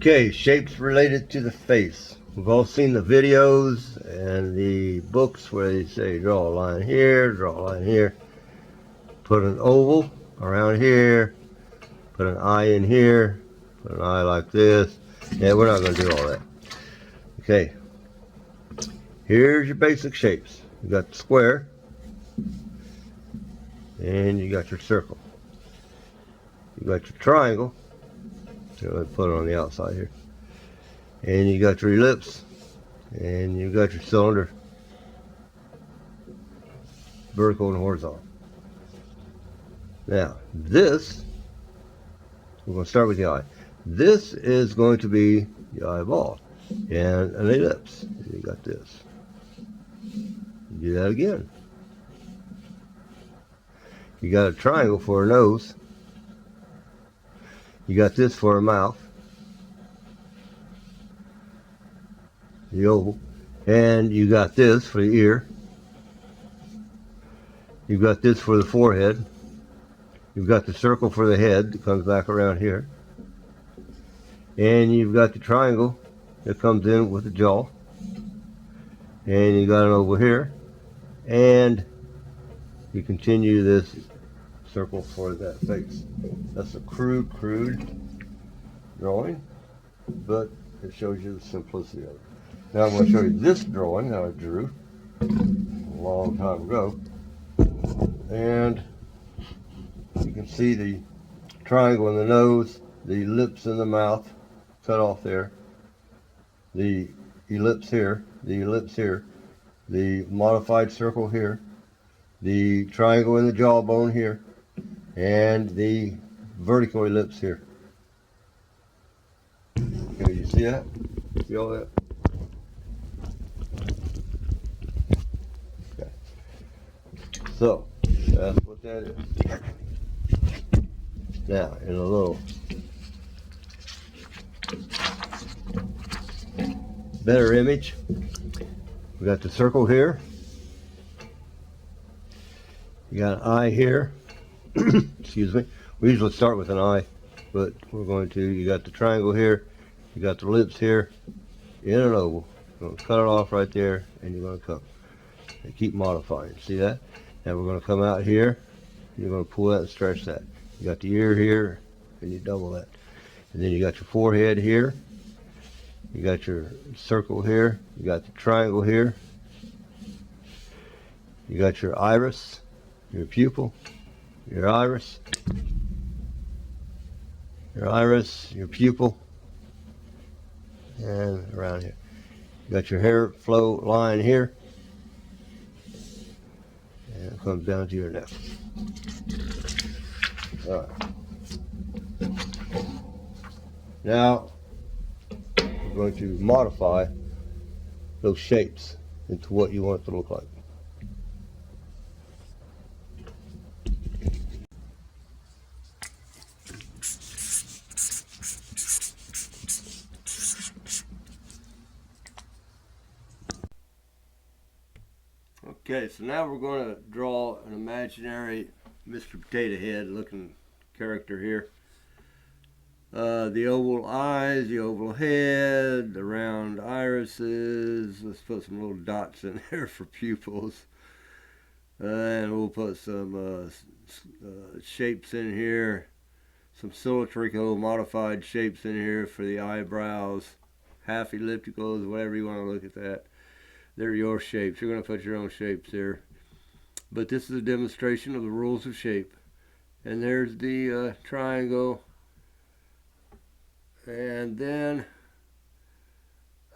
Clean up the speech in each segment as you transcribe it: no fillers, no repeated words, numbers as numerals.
Okay, shapes related to the face. We've all seen the videos and the books where they say draw a line here, draw a line here, put an oval around here, put an eye in here, put an eye like this. Yeah, we're not going to do all that. Okay, here's your basic shapes. You got the square, and you got your circle. You got your triangle. So let me put it on the outside here. And you got your ellipse, and you got your cylinder, vertical and horizontal. Now, this, we're going to start with the eye. This is going to be the eyeball and an ellipse. You got this. Do that again. You got a triangle for a nose. You got this for a mouth, the oval, and you got this for the ear. You've got this for the forehead. You've got the circle for the head that comes back around here. And you've got the triangle that comes in with the jaw. And you got it over here. And you continue this circle for that face. That's a crude drawing, but it shows you the simplicity of it. Now I'm going to show you this drawing that I drew a long time ago. And you can see the triangle in the nose, the lips in the mouth cut off there, the ellipse here, the ellipse here, the modified circle here, the triangle in the jawbone here, and the vertical ellipse here. Okay, you see that? See all that? Okay. So, that's what that is. Now, in a little better image, we got the circle here. You got an eye here. Excuse me. We usually start with an eye, but we're going to, you got the triangle here, you got the lips here, in an oval. You're going to cut it off right there, and you're going to come. And keep modifying. See that? Now we're going to come out here. You're going to pull that and stretch that. You got the ear here, and you double that. And then you got your forehead here. You got your circle here. You got the triangle here. You got your iris, your pupil, your iris, your pupil, and around here. You got your hair flow line here, and it comes down to your neck. All right. Now, we're going to modify those shapes into what you want it to look like. Okay, so now we're going to draw an imaginary Mr. Potato Head looking character here. The oval eyes, the oval head, the round irises. Let's put some little dots in there for pupils. And we'll put some shapes in here. Some cylindrical modified shapes in here for the eyebrows. Half ellipticals, whatever you want to look at that. They're your shapes. You're going to put your own shapes here. But this is a demonstration of the rules of shape. And there's the triangle. And then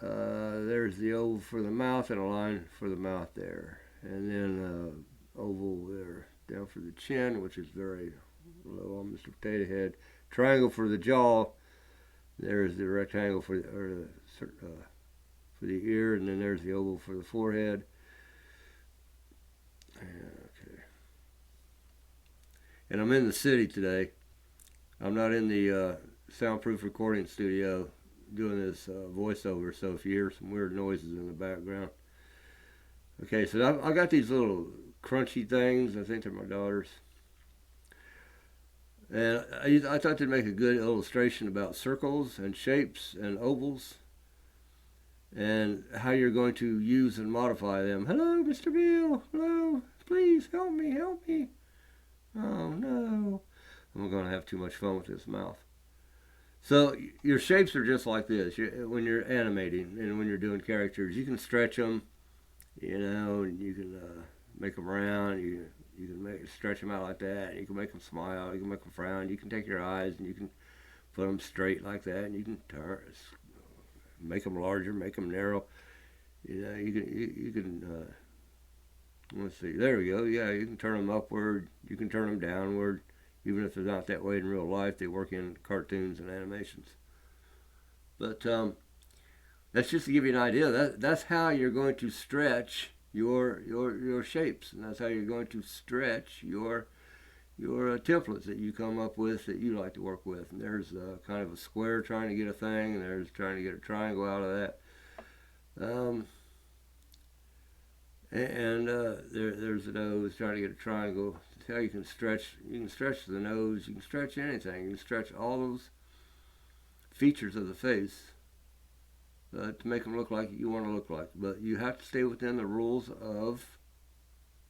there's the oval for the mouth and a line for the mouth there. And then oval there down for the chin, which is very low on Mr. Potato Head. Triangle for the jaw. There's the rectangle for the ear, and then there's the oval for the forehead. Okay. And I'm in the city today. I'm not in the soundproof recording studio doing this voiceover, so if you hear some weird noises in the background. Okay, so I got these little crunchy things. I think they're my daughter's. And I thought they'd make a good illustration about circles and shapes and ovals and how you're going to use and modify them. Hello, Mr. Bill. Hello. Please help me. Help me. Oh, no. I'm going to have too much fun with this mouth. So your shapes are just like this. When you're animating and when you're doing characters, you can stretch them, and you can make them round. You can stretch them out like that. You can make them smile. You can make them frown. You can take your eyes and you can put them straight like that. And you can make them larger, make them narrow. You can. Let's see. There we go. Yeah, you can turn them upward. You can turn them downward. Even if they're not that way in real life, they work in cartoons and animations. But that's just to give you an idea. That's how you're going to stretch your shapes, and that's how you're going to stretch your templates that you come up with that you like to work with. And there's kind of a square trying to get a thing, and there's trying to get a triangle out of that. There's a nose trying to get a triangle. See how you can stretch. You can stretch the nose. You can stretch anything. You can stretch all those features of the face to make them look like you want to look like. But you have to stay within the rules of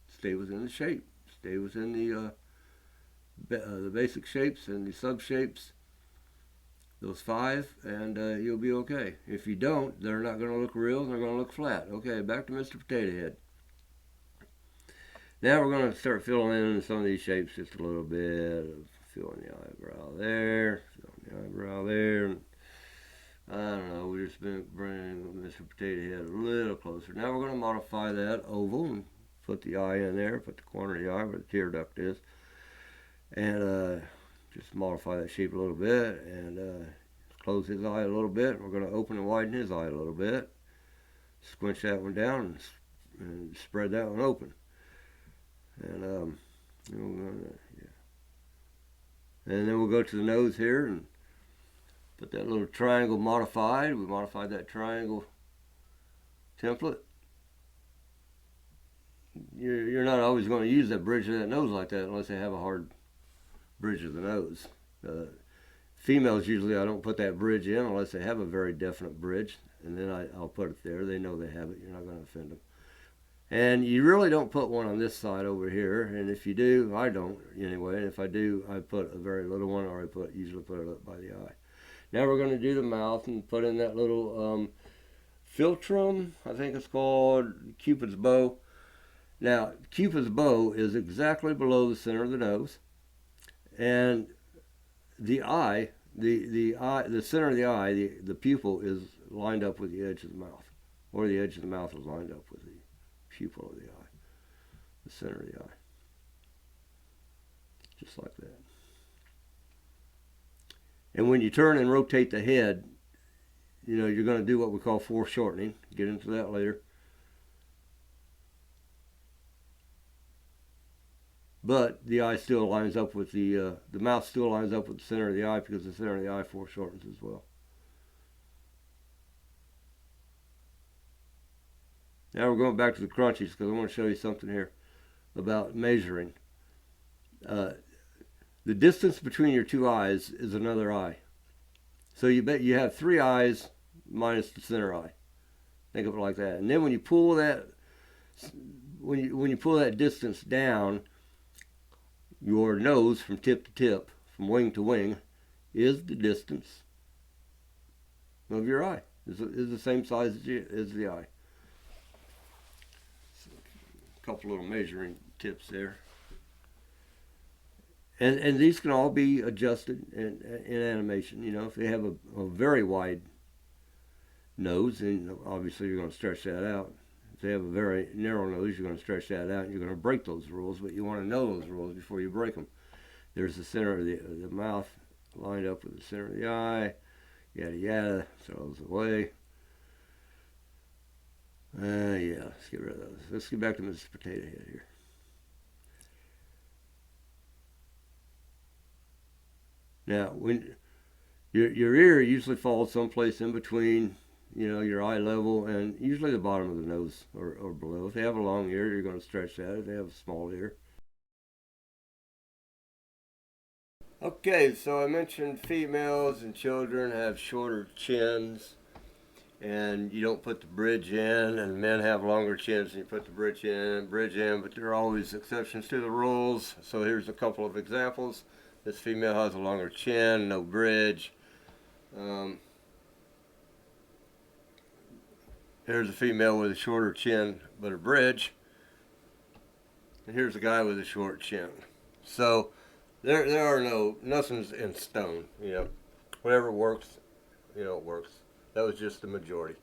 stay within the shape, stay within the basic shapes and the sub shapes. Those 5, and you'll be okay. If you don't, they're not going to look real. They're going to look flat. Okay, back to Mr. Potato Head. Now we're going to start filling in some of these shapes just a little bit. Filling the eyebrow there, filling the eyebrow there. And I don't know, we've just been bringing Mr. Potato Head a little closer. Now we're going to modify that oval and put the eye in there, put the corner of the eye where the tear duct is. And just modify that shape a little bit and close his eye a little bit. We're going to open and widen his eye a little bit. Squinch that one down and spread that one open. And and then we'll go to the nose here and put that little triangle modified. We modified that triangle template. You're not always going to use that bridge of that nose like that unless they have a hard bridge of the nose. Females usually I don't put that bridge in unless they have a very definite bridge, and then I'll put it there. They know they have it. You're not going to offend them. And you really don't put one on this side over here, and if you do, I don't anyway, and if I do, I put a very little one, or I usually put it up by the eye. Now we're going to do the mouth and put in that little philtrum, I think it's called, Cupid's bow. Now, Cupid's bow is exactly below the center of the nose, and the eye, the center of the eye, the pupil is lined up with the edge of the mouth, or the edge of the mouth is lined up with the pupil of the eye, the center of the eye, just like that. And when you turn and rotate the head, you're going to do what we call foreshortening. Get into that later. But the eye still lines up with the mouth still lines up with the center of the eye because the center of the eye foreshortens as well. Now we're going back to the crunchies because I want to show you something here about measuring. The distance between your two eyes is another eye. So you have 3 eyes minus the center eye. Think of it like that. And then when you pull that, when you pull that distance down, your nose from tip to tip, from wing to wing, is the distance of your eye. Is the same size as the eye. A couple little measuring tips there. And these can all be adjusted in animation. If they have a very wide nose, then obviously you're going to stretch that out. If they have a very narrow nose, you're going to stretch that out, and you're going to break those rules, but you want to know those rules before you break them. There's the center of the mouth lined up with the center of the eye, yada yada, throw those away. Yeah, let's get rid of those. Let's get back to Mrs. Potato Head here. Now, when your ear usually falls someplace in between, your eye level and usually the bottom of the nose or below. If they have a long ear, you're going to stretch that. If they have a small ear, Okay, so I mentioned females and children have shorter chins, and you don't put the bridge in, and men have longer chins and you put the bridge in, but there are always exceptions to the rules. So here's a couple of examples. This female has a longer chin, no bridge. Here's a female with a shorter chin but a bridge. And here's a guy with a short chin. So there are nothing's in stone. Whatever works, it works. That was just the majority.